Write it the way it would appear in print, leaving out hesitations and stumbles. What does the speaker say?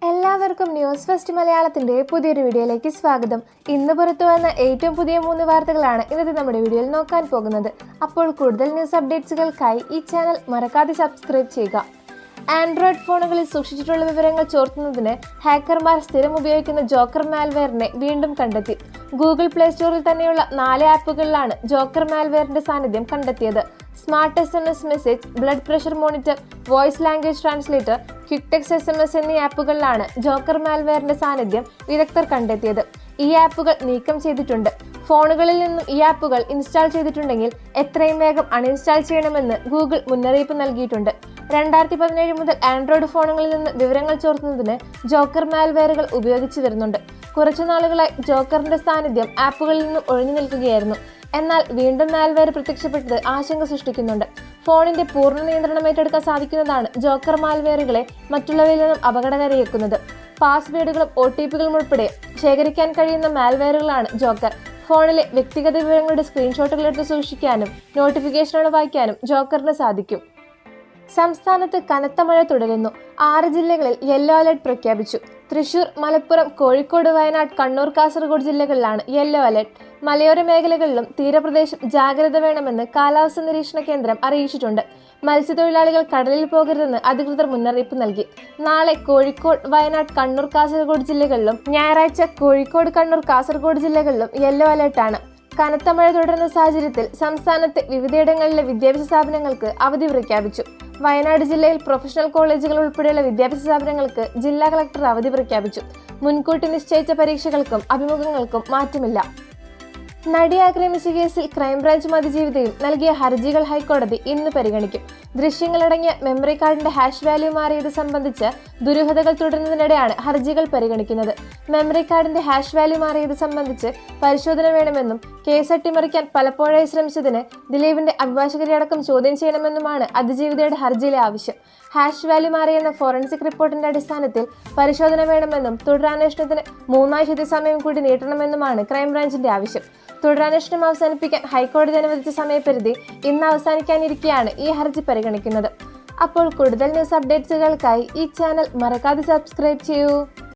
എല്ലാവർക്കും news first മലയാളത്തിന്റെ പുതിയൊരു വീഡിയോയിലേക്ക് സ്വാഗതം. ഇന്ന് പുറത്തു വന്ന ഏറ്റവും പുതിയ 3 വാർത്തകളാണ് ഇന്നത്തെ നമ്മുടെ വീഡിയോയിൽ നോക്കാൻ പോകുന്നത്. അപ്പോൾ കൂടുതൽ ന്യൂസ് അപ്ഡേറ്റ്സുകൾക്കായി ഈ ചാനൽ മറക്കാതെ സബ്സ്ക്രൈബ് ചെയ്യുക. ആൻഡ്രോയിഡ് ഫോണുകളിൽ സൂക്ഷിച്ചിട്ടുള്ള വിവരങ്ങൾ ചോർത്തുന്നതിന് ഹാക്കർമാർ സ്ഥിരം ഉപയോഗിക്കുന്ന ജോക്കർ മാൽവെയറിനെ വീണ്ടും കണ്ടെത്തി. ഗൂഗിൾ പ്ലേ സ്റ്റോറിൽ തന്നെയുള്ള 4 ആപ്പുകളിലാണ് ജോക്കർ മാൽവെയറിന്റെ സാന്നിധ്യം കണ്ടെത്തിയത്. Smart SMS message, blood pressure monitor, voice language translator, quick text SMS എന്നീ ആപ്പുകളിലാണ് ജോക്കർ മാൽവെയറിന്റെ സാന്നിധ്യം വിദഗ്ധർ കണ്ടെത്തിയത്. ഈ ആപ്പുകൾ നീക്കം ചെയ്തിട്ടുണ്ട്. ഫോണുകളിൽ നിന്നും ഈ ആപ്പുകൾ ഇൻസ്റ്റാൾ ചെയ്തിട്ടുണ്ടെങ്കിൽ എത്രയും വേഗം അൺഇൻസ്റ്റാൾ ചെയ്യണമെന്ന് ഗൂഗിൾ മുന്നറിയിപ്പ് നൽകിയിട്ടുണ്ട്. 2017 മുതൽ ആൻഡ്രോയിഡ് ഫോണുകളിൽ നിന്ന് വിവരങ്ങൾ ചോർത്തുന്നതിന് ജോക്കർ മാൽവെയറുകൾ ഉപയോഗിച്ചു വരുന്നുണ്ട്. കുറച്ചു നാളുകളായി ജോക്കറിന്റെ സാന്നിധ്യം ആപ്പുകളിൽ നിന്നും ഒഴിഞ്ഞു നിൽക്കുകയായിരുന്നു. എന്നാൽ വീണ്ടും മാൽവെയർ പ്രത്യക്ഷപ്പെട്ടത് ആശങ്ക സൃഷ്ടിക്കുന്നുണ്ട്. ഫോണിന്റെ പൂർണ്ണ നിയന്ത്രണം ഏറ്റെടുക്കാൻ സാധിക്കുന്നതാണ് ജോക്കർ മാൽവെയറുകളെ മറ്റുള്ളവയിൽ നിന്നും അപകടകരയാക്കുന്നത്. പാസ്വേഡുകളും OTPകളും ഉൾപ്പെടെ ശേഖരിക്കാൻ കഴിയുന്ന മാൽവെയറുകളാണ് ജോക്കർ. ഫോണിലെ വ്യക്തിഗത വിവരങ്ങളുടെ സ്ക്രീൻഷോട്ടുകൾ എടുത്ത് സൂക്ഷിക്കാനും നോട്ടിഫിക്കേഷനുകൾ വായിക്കാനും ജോക്കറിന് സാധിക്കും. സംസ്ഥാനത്ത് കനത്ത മഴ തുടരുന്നു. 6 ജില്ലകളിൽ യെല്ലോ അലർട്ട് പ്രഖ്യാപിച്ചു. തൃശൂർ, മലപ്പുറം, കോഴിക്കോട്, വയനാട്, കണ്ണൂർ, കാസർഗോഡ് ജില്ലകളിലാണ് യെല്ലോ അലർട്ട്. മലയോര മേഖലകളിലും തീരപ്രദേശം ജാഗ്രത വേണമെന്ന് കാലാവസ്ഥാ നിരീക്ഷണ കേന്ദ്രം അറിയിച്ചിട്ടുണ്ട്. മത്സ്യത്തൊഴിലാളികൾ കടലിൽ പോകരുതെന്ന് അധികൃതർ മുന്നറിയിപ്പ് നൽകി. നാളെ കോഴിക്കോട്, വയനാട്, കണ്ണൂർ, കാസർഗോഡ് ജില്ലകളിലും ഞായറാഴ്ച കോഴിക്കോട്, കണ്ണൂർ, കാസർഗോഡ് ജില്ലകളിലും യെല്ലോ അലർട്ടാണ്. കനത്ത മഴ തുടരുന്ന സാഹചര്യത്തിൽ സംസ്ഥാനത്തെ വിവിധയിടങ്ങളിലെ വിദ്യാഭ്യാസ സ്ഥാപനങ്ങൾക്ക് അവധി പ്രഖ്യാപിച്ചു. വയനാട് ജില്ലയിൽ പ്രൊഫഷണൽ കോളേജുകൾ ഉൾപ്പെടെയുള്ള വിദ്യാഭ്യാസ സ്ഥാപനങ്ങൾക്ക് ജില്ലാ കളക്ടർ അവധി പ്രഖ്യാപിച്ചു. മുൻകൂട്ടി നിശ്ചയിച്ച പരീക്ഷകൾക്കും അഭിമുഖങ്ങൾക്കും മാറ്റമില്ല. നടിയെ ആക്രമിച്ച കേസിൽ ക്രൈംബ്രാഞ്ചും അതിജീവിതയും നൽകിയ ഹർജികൾ ഹൈക്കോടതി ഇന്ന് പരിഗണിക്കും. ദൃശ്യങ്ങളടങ്ങിയ മെമ്മറി കാർഡിന്റെ ഹാഷ് വാല്യൂ മാറിയത് സംബന്ധിച്ച് ദുരൂഹതകൾ തുടരുന്നതിനിടെയാണ് ഹർജികൾ പരിഗണിക്കുന്നത്. മെമ്മറി കാർഡിന്റെ ഹാഷ് വാല്യൂ മാറിയത് സംബന്ധിച്ച് പരിശോധന വേണമെന്നും കേസ് അട്ടിമറിക്കാൻ പലപ്പോഴായി ശ്രമിച്ചതിന് ദിലീപിന്റെ അഭിഭാഷകരെ അടക്കം ചോദ്യം ചെയ്യണമെന്നുമാണ് അതിജീവിതയുടെ ഹർജിയിലെ ആവശ്യം. ഹാഷ് വാല്യൂ മാറിയെന്ന ഫോറൻസിക് റിപ്പോർട്ടിന്റെ അടിസ്ഥാനത്തിൽ പരിശോധന വേണമെന്നും തുടരന്വേഷണത്തിന് 3 ആഴ്ചത്തെ സമയം കൂടി നീട്ടണമെന്നുമാണ് ക്രൈംബ്രാഞ്ചിന്റെ ആവശ്യം. തുടരന്വേഷണം അവസാനിപ്പിക്കാൻ ഹൈക്കോടതി അനുവദിച്ച സമയപരിധി ഇന്ന് അവസാനിക്കാനിരിക്കെയാണ് ഈ ഹർജി പരിഗണിക്കുന്നത്. അപ്പോൾ കൂടുതൽ ന്യൂസ് അപ്ഡേറ്റ്സുകൾക്കായി ഈ ചാനൽ മറക്കാതെ സബ്സ്ക്രൈബ് ചെയ്യൂ.